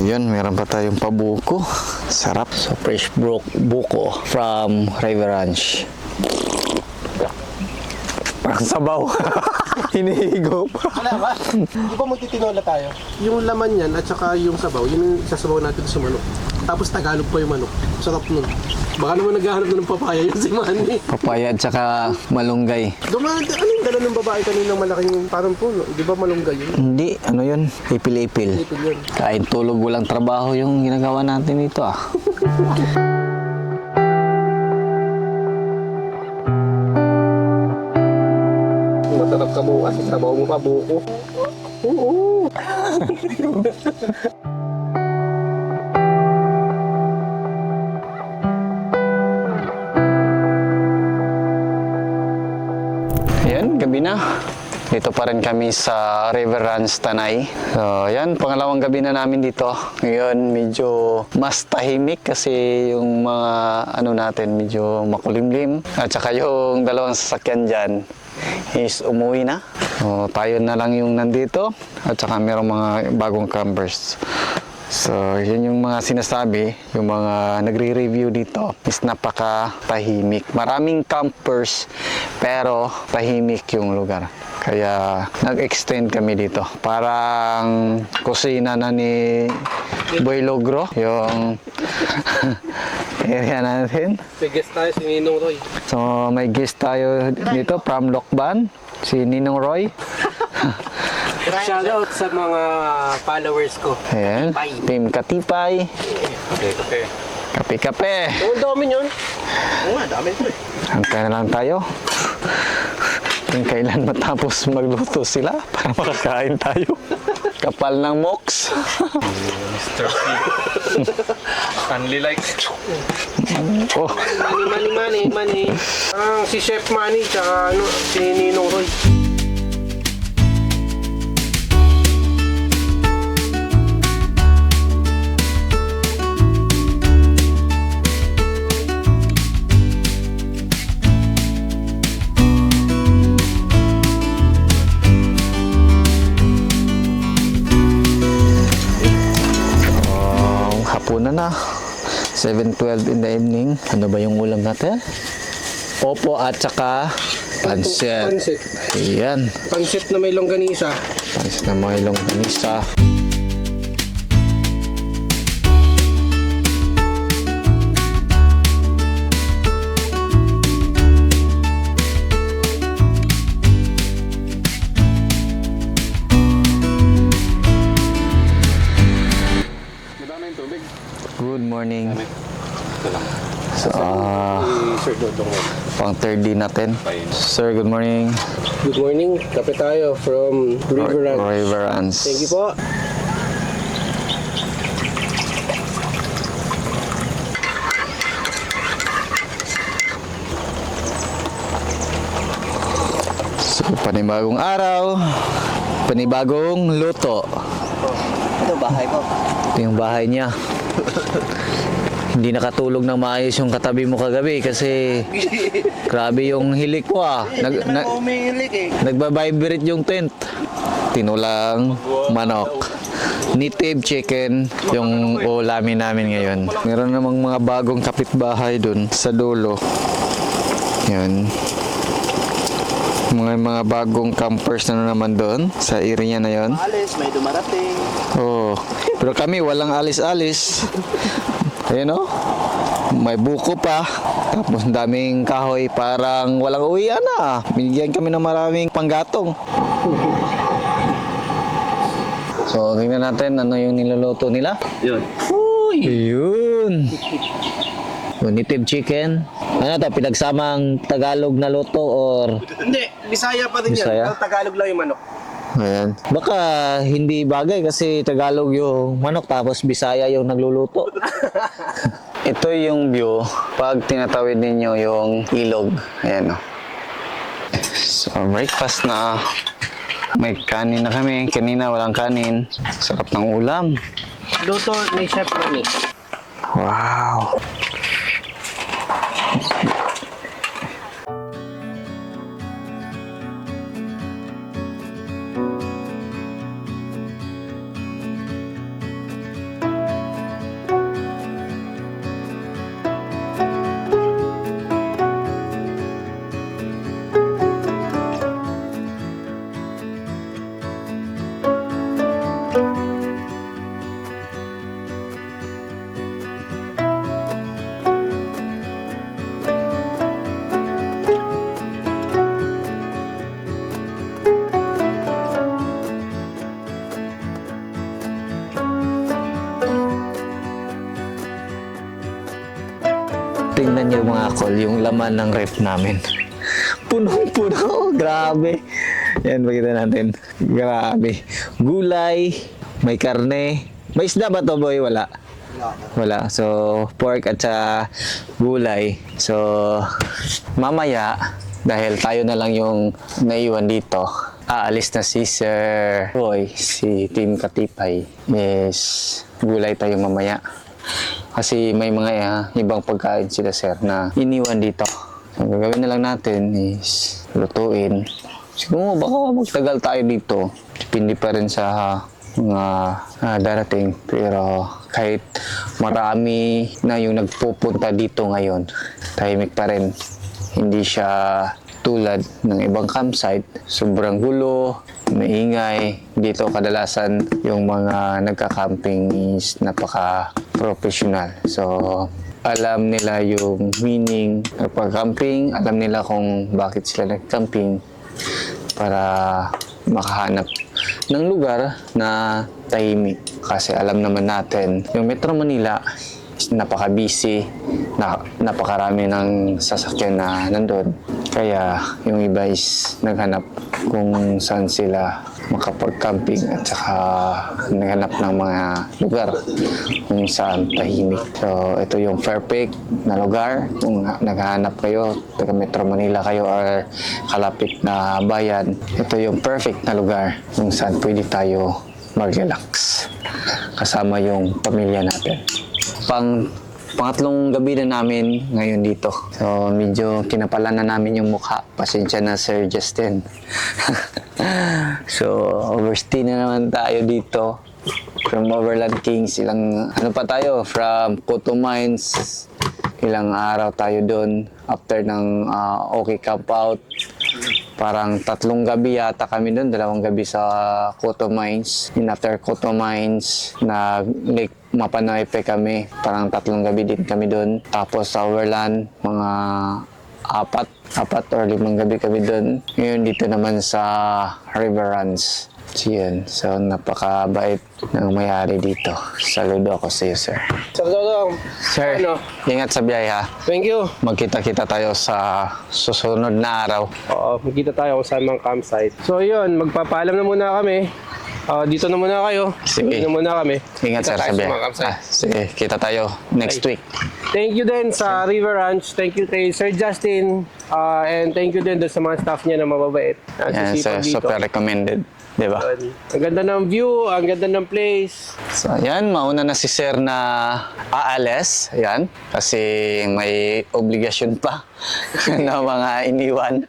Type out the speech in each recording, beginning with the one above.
Yun, meron pa tayong pabuko. Sarap. So, fresh buko from River Ranch. Parang sabaw. Hinihigop. Wala ba? Di ba magtitinola tayo? Yung laman yan at saka yung sabaw, yun yung sasabaw natin sa manok. Tapos Tagalog pa yung manok. Sarap nun. Baka naman naghahanap na ng papaya yun si Manny. Papaya at saka malunggay. Anong dala ng babae kaninang malaking parang puno? Di ba malunggay yun? Hindi, ano yun? Ipil-ipil. Ipil yun. Kain tulog, walang trabaho yung ginagawa natin dito ah. Masarap ka bukas. Sabaw mo pa buko. Oo. Ayan, gabi na. Dito pa rin kami sa River Ranch, Tanay. So, yan, pangalawang gabi na namin dito. Ngayon, medyo mas tahimik kasi yung mga ano natin, medyo makulimlim. At saka yung dalawang sasakyan dyan is umuwi na. So, tayo na lang yung nandito. At saka merong mga bagong campers. So, yun yung mga sinasabi, yung mga nagre-review dito is napaka-tahimik. Maraming campers, pero tahimik yung lugar. Kaya nag-extend kami dito. Parang kusina na ni Boy Logro, yung area natin. May guest tayo si Ninong Roy. So, may guest tayo dito from Lokban, si Ninong Roy. Shoutout sa mga followers ko. Ayan, Team Katipay. Kape-kape. Ang dami yun. Oo nga, dami ito eh. Hantay na lang tayo. Kung kailan matapos magluto sila para makakain tayo. Kapal ng moks. Mr. P. Stanley like. Oh, Money. Si Chef Manny tsaka si Ninong Roy. hapunan na. 7:12 in the evening. Ano ba yung ulam natin? Opo at saka pansit. Pansit. Ayan. Pansit na may longganisa. Pansit na mga ilong panisa. Good morning. So, Sir Dodong. pang third day natin. Sir, good morning. Good morning. Kape tayo from River Ranch. River Ranch. Thank you po. So, panibagong araw, panibagong luto. Ito bahay ko. Ito yung bahay niya. Hindi nakatulog ng maayos yung katabi mo kagabi kasi grabe yung hilik ko ah. Nagba-vibrate yung tent. Tinulang manok. Native chicken yung ulamin namin ngayon. Meron namang mga bagong kapitbahay dun sa dulo. Yan. Mga bagong campers na naman doon sa area na yon. Alis, may dumarating. Oh, pero kami walang alis-alis. Ayan o. May buko pa. Tapos daming kahoy. Parang walang uwian na. Binigyan kami ng maraming panggatong. So, tingnan natin ano yung niluluto nila. Yun. Uy! Yun! So, native chicken. Ano to? Pinagsamang Tagalog na luto or... Hindi, Bisaya pa din Bisaya? yan. Tagalog lang yung manok. Ayan. Baka hindi bagay kasi Tagalog yung manok tapos Bisaya yung nagluluto. Ito yung view pag tinatawid ninyo yung ilog. Ayan o. So, breakfast na. May kanin na kami. Kanina walang kanin. Sarap ng ulam. Luto ni Chef Manny. Wow. Tingnan niyo mga kol, yung laman ng ref namin. Punong-puno, grabe. Yan, pakita natin. Grabe. Gulay, may karne. May isda ba to, boy? Wala. Wala. So, pork at sa gulay. So, mamaya, dahil tayo na lang yung naiwan dito, aalis na si Sir Roy, si Team Katipay. Yes, gulay tayo mamaya. Kasi may mga ibang pagkain sila, sir, na iniwan dito. Ang gagawin na lang natin is lutuin. Siguro baka magtagal tayo dito. Depende pa rin sa mga darating. Pero kahit marami na yung nagpupunta dito ngayon, tahimik pa rin. Hindi siya tulad ng ibang campsite. Sobrang gulo, maingay. Dito kadalasan yung mga nagka-camping is napaka-professional. So, alam nila yung meaning ng pag-camping, alam nila kung bakit sila nag-camping para makahanap ng lugar na tahimik. Kasi alam naman natin, yung Metro Manila is napaka-busy, napakarami ng sasakyan na nandun. Kaya yung iba is naghanap kung saan sila makapag-camping at saka naghanap ng mga lugar kung saan tahimik. So, ito yung perfect na lugar. Kung naghahanap kayo, taga Metro Manila kayo or kalapit na bayan, ito yung perfect na lugar kung saan pwede tayo mag-relax kasama yung pamilya natin. Pangatlong gabi na namin ngayon dito. So, medyo kinapalan na namin yung mukha. Pasensya na, Sir Justin. So, overstay na naman tayo dito. From Overland Kings, ilang, ano pa tayo? From Coto Mines, ilang araw tayo doon. After ng OK Camp Out, parang 3 gabi yata kami doon. 2 gabi sa Coto Mines. And after Coto Mines, nag-Lake Mapanoype kami. Parang 3 gabi din kami doon. Tapos sa Overland, mga 4 or 5 gabi kami doon. Ngayon dito naman sa River Runs. So, napakabait ng may-ari dito. Saludo ako sa iyo, sir. Sir Dodong, Sir, ano? ingat sa biyahe ha. Thank you. Magkita-kita tayo sa susunod na araw. Oo, magkita tayo kung saan mang campsite. So yun, magpapaalam na muna kami. Dito na muna kayo. Sige. Dito na muna kami. Ingat, Kita sir, tayo sa sa biyahe. mga campsite. Sige, kita tayo next week. Thank you din sa River Ranch. Thank you kay Sir Justin. And thank you din sa mga staff niya na mababait. Yan, sir, super recommended. Diba? Ang ganda ng view, ang ganda ng place. So, yan, mauna na si sir na aalis. Yan, kasi may obligasyon pa na mga iniwan.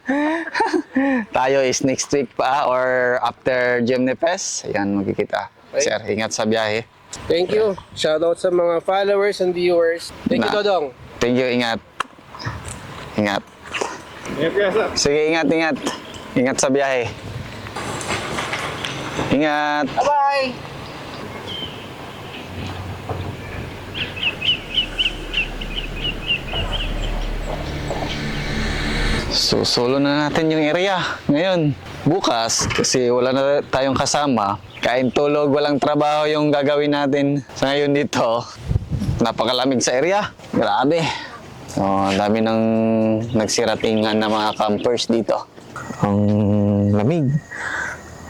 Tayo is next week pa or after Gemnefest. Yan, magkikita. Okay. Sir, ingat sa biyahe. Thank you. Shoutout sa mga followers and viewers. Thank you, Dodong. Thank you, ingat. Ingat. Sige, ingat, ingat. Ingat sa biyahe. Ingat. Bye-bye! So, solo na natin yung area ngayon. Bukas, kasi wala na tayong kasama, kain tulog, walang trabaho yung gagawin natin sa ngayon dito. Napakalamig sa area. Grabe. So, ang dami ng nagsiratingan na mga campers dito. Ang lamig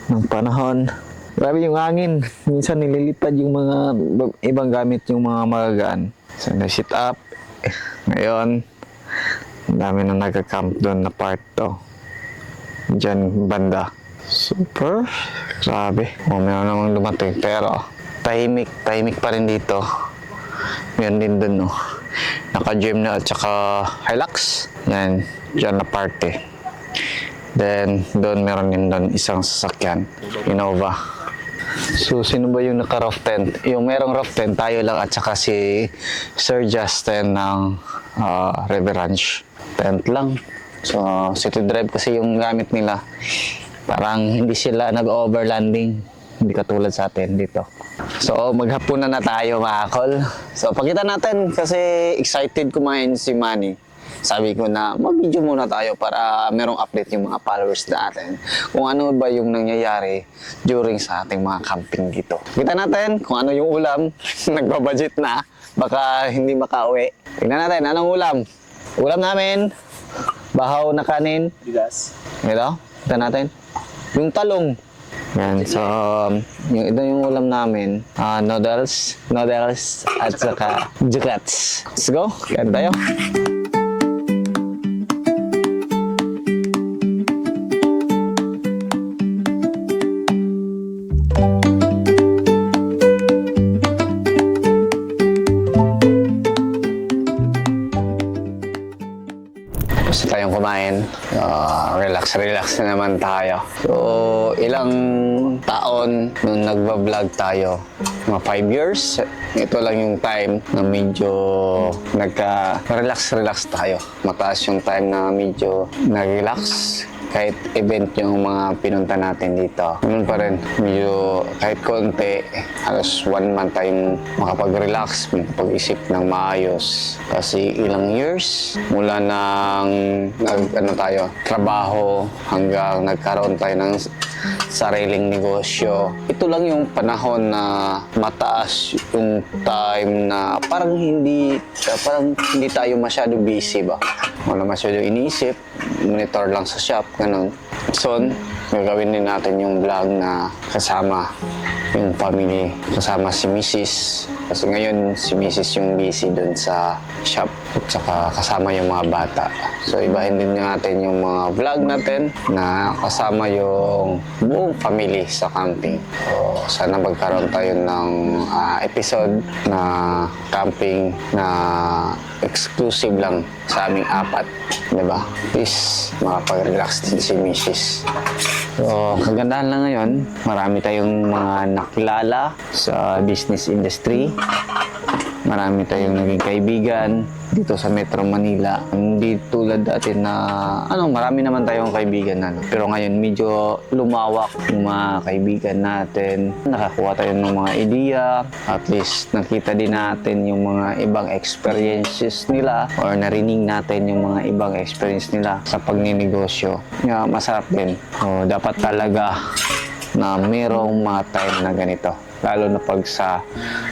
ng panahon. Grabe yung hangin. Minsan nililipad yung mga ibang gamit yung mga magagaan. So, na-sit up. Ngayon, ang dami na nagka-camp doon na part to. Diyan banda. Super. Grabe. Meron namang dumating. Pero, tahimik pa rin dito. Meron din doon, no. Naka-gym na at saka Hilux. Yan. Diyan na party. Then, doon meron din doon isang sasakyan. Innova. So, sino ba yung naka-roof tent? Yung merong roof tent, tayo lang at saka si Sir Justin ng River Ranch. Tent lang. So, city drive kasi yung gamit nila. Parang hindi sila nag-overlanding. Hindi katulad sa atin dito. So, maghapunan na tayo mga kol. So, pakita natin kasi excited kumain si Manny. Sabi ko na mag-video muna tayo para merong update yung mga followers natin kung ano ba yung nangyayari during sa ating mga camping dito. Kita natin kung ano yung ulam, nagbabudget na, baka hindi makauwi. Tingnan natin, anong ulam? Ulam namin, bahaw na kanin. Bigas. Ito, tingnan natin. Yung talong. Yan, so, ito yung ulam namin. Noodles, at saka jukats. Let's go, kain tayo. Gusto tayong kumain. Relax na naman tayo. So, ilang taon nung nagbablog tayo? Mga 5 years. Ito lang yung time na medyo nagka-relax tayo. Mataas yung time na medyo nag-relax. Kahit event yung mga pinunta natin dito. Ganun pa rin, medyo kahit konti, halos 1 month tayong makapag-relax, makapag-isip ng maayos. Kasi ilang years, mula nang trabaho hanggang nagkaroon tayo ng sariling negosyo. Ito lang yung panahon na mataas yung time na parang hindi tayo masyado busy ba. Wala masyado iniisip, monitor lang sa shop, ganun. Soon, gagawin din natin yung vlog na kasama yung family, kasama si Mrs. Kasi ngayon, si Mrs. yung busy dun sa shop at saka kasama yung mga bata. So, ibahin din natin yung mga vlog natin na kasama yung buong family sa camping. So, sana magkaroon tayo ng episode na camping na exclusive lang sa aming 4. Diba? Please, makapag-relax din si Mrs. So, kagandahan lang ngayon, marami tayong mga nakilala sa business industry. Marami tayong naging kaibigan dito sa Metro Manila. Hindi tulad dati na, marami naman tayong kaibigan na. Pero ngayon, medyo lumawak yung mga kaibigan natin. Nakakuha tayo ng mga idea. At least, nakita din natin yung mga ibang experiences nila or narinig natin yung mga ibang experience nila sa pagninegosyo. Masarap din. So, dapat talaga na merong mga time na ganito. Lalo na pag sa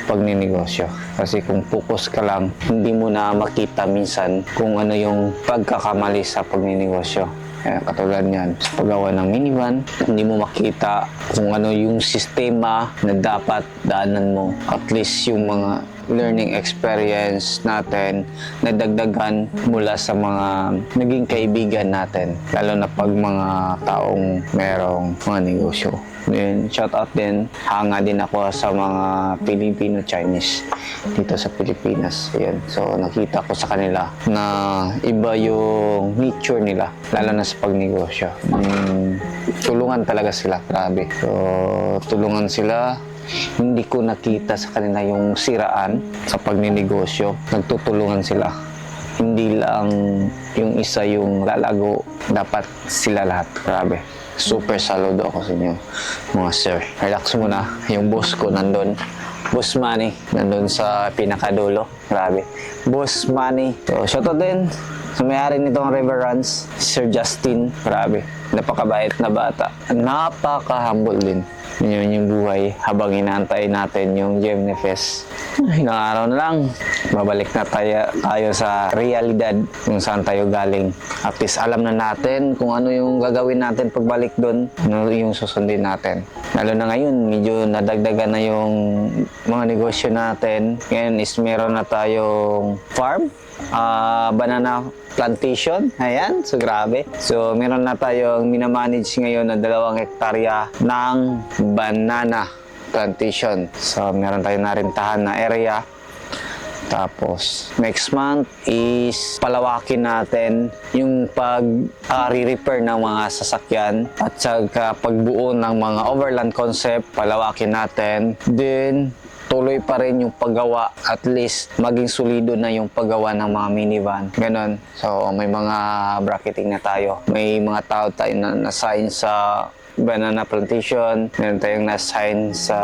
pagninegosyo. Kasi kung focus ka lang, hindi mo na makita minsan kung ano yung pagkakamali sa pagninegosyo. Katulad niyan, sa paggawa ng minivan, hindi mo makita kung ano yung sistema na dapat daanan mo. At least yung mga learning experience natin na dagdagan mula sa mga naging kaibigan natin. Lalo na pag mga taong merong mga negosyo. Then, shout out din, hanga din ako sa mga Filipino-Chinese dito sa Pilipinas. Ayan. So, nakita ko sa kanila na iba yung nature nila, lalo na sa pagnegosyo. Tulungan talaga sila, grabe. So, tulungan sila. Hindi ko nakita sa kanila yung siraan sa pagninegosyo. Nagtutulungan sila. Hindi lang yung isa yung lalago, dapat sila lahat. Grabe. Super saludo ako sa inyo, mga sir. Relax muna. Yung boss ko nandun. Boss Manny, nandun sa pinakadulo. Grabe. Boss Manny. So, shoutout din sa may-ari nitong River Runs, Sir Justin. Grabe. Napakabait na bata. Napaka-humble din. Yun yung buhay habang inaantay natin yung Gemini Fest. Ilang araw na lang, babalik na tayo sa realidad kung saan tayo galing. At least alam na natin kung ano yung gagawin natin pagbalik doon, ano yung susundin natin. Lalo na ngayon, medyo nadagdagan na yung mga negosyo natin. Ngayon is meron na tayong farm, banana plantation. Ayan, so grabe. So, meron na tayong minamanage ngayon na 2 hektarya ng banana plantation. So, meron tayong narintahan na area. Tapos, next month is palawakin natin yung pag-re-repair ng mga sasakyan at saka pagbuo ng mga overland concept, palawakin natin. Then, tuloy pa rin yung paggawa, at least maging solido na yung paggawa ng mga minivan. Ganon. So, may mga bracketing na tayo. May mga tao tayo na na-sign sa banana plantation. Meron tayong na-sign sa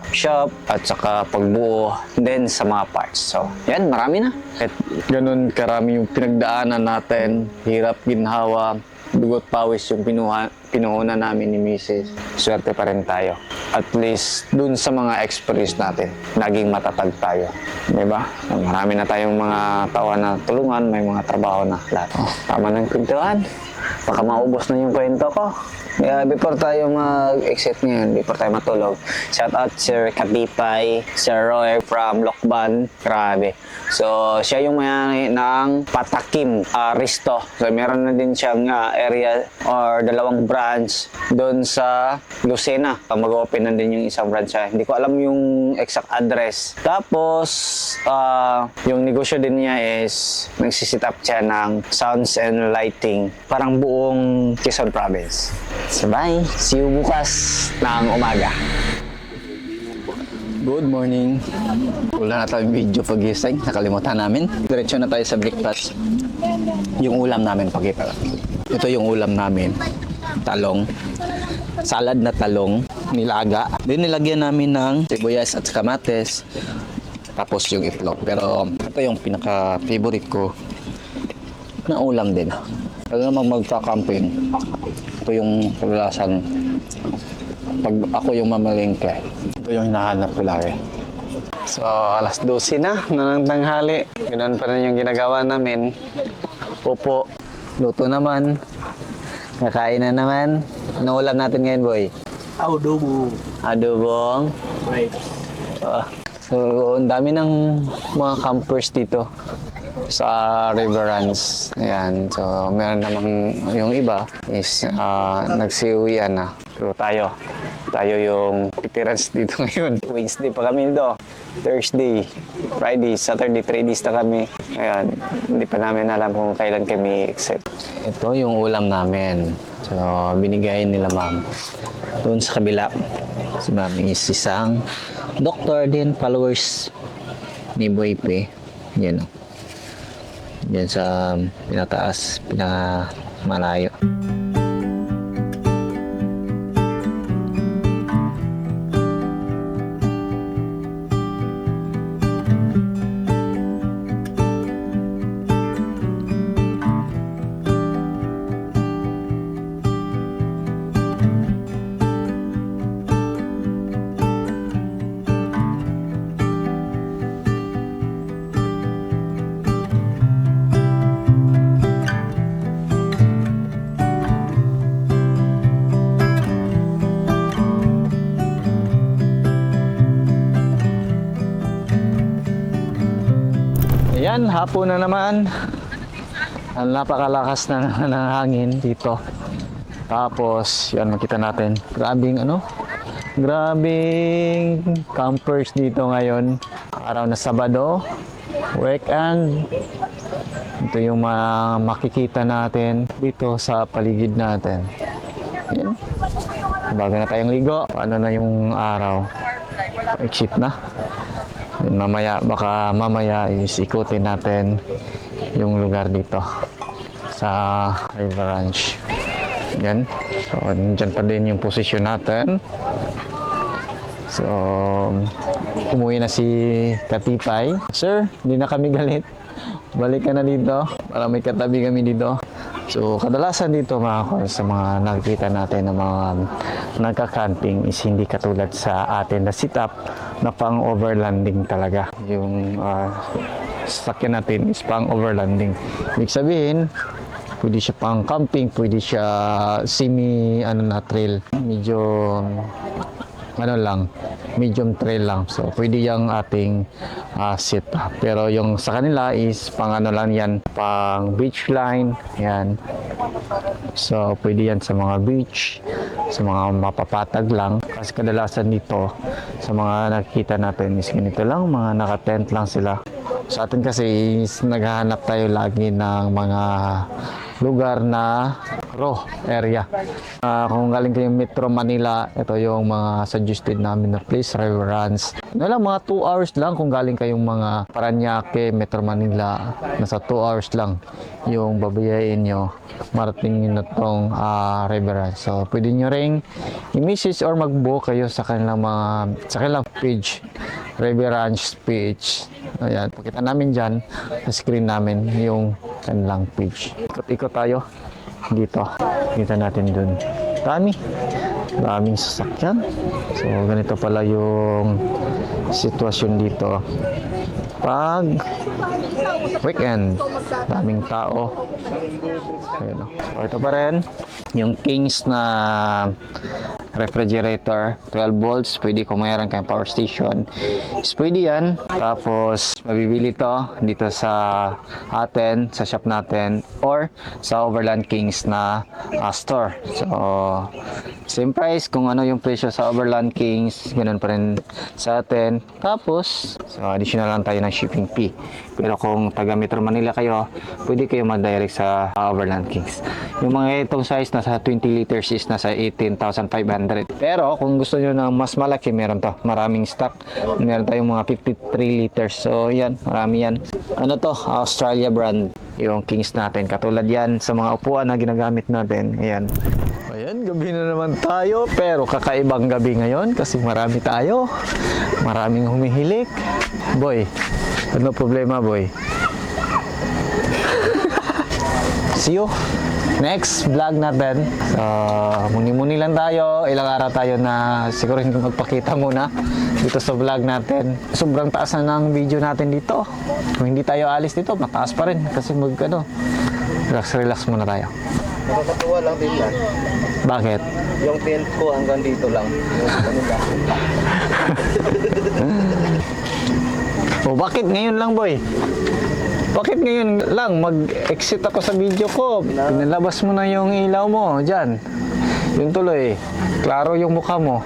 shop at saka pagbuo din sa mga parts. So, yan, marami na. At ganon karami yung pinagdaanan natin. Hirap, ginhawa, dugot pawis yung pinuhunan namin ni Mrs. Swerte pa rin tayo. At least dun sa mga experience natin, naging matatag tayo. Diba? Marami na tayong mga tawa na tulungan, may mga trabaho na lahat. Oh, tama ng kwentuhan. Baka maubos na yung kwento ko. Kaya before tayo mag-exit ngayon, before tayo matulog, shout out Sir Katipay, Sir Roy from Lokban. Grabe. So, siya yung may ng Patakim Risto. So, meron na din siyang area or dalawang branch doon sa Lucena. Mag-open na din yung isang branch siya. Hindi ko alam yung exact address. Tapos, yung negosyo din niya is nagsisit up siya ng sounds and lighting. Parang buong Quezon Province. So, bye! See you bukas ng umaga. Good morning. Wala na tayong video pagising. Nakalimutan namin. Diretso na tayo sa breakfast. Yung ulam namin pakita. Ito yung ulam namin. Talong. Salad na talong. Nilaga. Then nilagyan namin ng sibuyas at kamates. Tapos yung itlog. Pero ito yung pinaka-favorite ko na ulam din. Pag naman magka-camping, ito yung kadalasan pag ako yung mamalengke. Ito yung hinahanap ko lagi. So, alas 12 na ng tanghali. Ganoon pa rin yung ginagawa namin. Upo. Luto naman. Kakain na naman. Ano ulam natin ngayon, boy? Adobo. Adobong. Right. So, ang dami ng mga campers dito sa Riverlands. Ayan. So, meron namang yung iba is nagsiuwian na. So, tayo yung appearance dito ngayon. Wednesday pa kami dito. Thursday, Friday, Saturday, 3 days na kami. Ayan. Hindi pa namin alam kung kailan kami exit. Ito yung ulam namin. So, binigay nila ma'am. Doon sa kabila. Si ma'am is isang doctor din, followers ni Boy P. Yan o. Yan sa pinataas, pinakamalayo. Ayan, hapon na naman. Ang napakalakas na ng hangin dito. Tapos, yan makita natin. Grabing grabing campers dito ngayon. Araw na Sabado, weekend. Ito yung makikita natin dito sa paligid natin. Ayan. Bago na tayong ligo. Paano na yung araw? Exit na. Baka mamaya is ikutin natin yung lugar dito sa River Ranch. Yan. So, dyan pa din yung posisyon natin. So, umuwi na si Katipay. Sir, hindi na kami galit. Balik ka na dito. Para may katabi kami dito. So, kadalasan dito sa mga nakikita natin ng mga nagka-camping is hindi katulad sa atin na sit-up na pang overlanding talaga. Yung sasakyan natin is pang overlanding. Ibig sabihin, pwede siya pang camping, pwede siya trail. Medyo medium trail lang. So, pwede yung ating sit up. Pero yung sa kanila is pang yan, pang beach line. Yan. So, pwede yan sa mga beach, sa mga mapapatag lang. Kasi kadalasan dito, sa mga nakikita natin is ganito lang, mga naka-tent lang sila. Sa atin kasi is naghahanap tayo lagi ng mga lugar na raw area. Kung galing kayo Metro Manila, ito yung mga suggested namin na place, River Runs. Mga 2 hours lang kung galing kayong mga Paranaque, Metro Manila. Nasa 2 hours lang yung babayain nyo. Marating nyo na itong River Runs. So, pwede nyo ring i-message or mag-book kayo sa kanilang page, River Runs page. Ayan, pakita namin dyan sa screen namin yung kanilang page. Ikot-ikot tayo dito. Kita natin dun. Daming sasakyan. So, ganito pala yung sitwasyon dito. Pag weekend, daming tao. Ayun, so, ito pa rin yung Kings na refrigerator, 12 volts. Pwede kung mayroon kayong power station, is pwede yan. Tapos mabibili to dito sa atin, sa shop natin, or sa Overland Kings na store. So same price kung ano yung presyo sa Overland Kings, ganun pa rin sa atin. Tapos so additional lang tayo ng shipping fee. Pero kung taga Metro Manila kayo, pwede kayo mag-direct sa Overland Kings. Yung mga itong size nasa 20 liters is nasa 18,500. Pero kung gusto nyo ng mas malaki, meron to. Maraming stock. Meron tayong mga 53 liters. So yan, marami yan. Ano to? Australia brand. Yung Kings natin. Katulad yan sa mga upuan na ginagamit natin. Ayan. Ayan, gabi na naman tayo. Pero kakaibang gabi ngayon kasi marami tayo. Maraming humihilik. Boy, ano problema, boy? See you next vlog natin. So, muni-muni lang tayo. Ilang araw tayo na siguro hindi magpakita muna dito sa vlog natin. Sobrang taas na ng video natin dito. Kung hindi tayo alis dito, mataas pa rin. Kasi relax muna tayo. Nakakatuwa lang din yan. Bakit? Yung tent ko hanggang dito lang. O bakit ngayon lang, boy? Bakit ngayon lang mag-exit ako sa video ko? Pinalabas mo na yung ilaw mo dyan. Yun tuloy. Klaro yung mukha mo.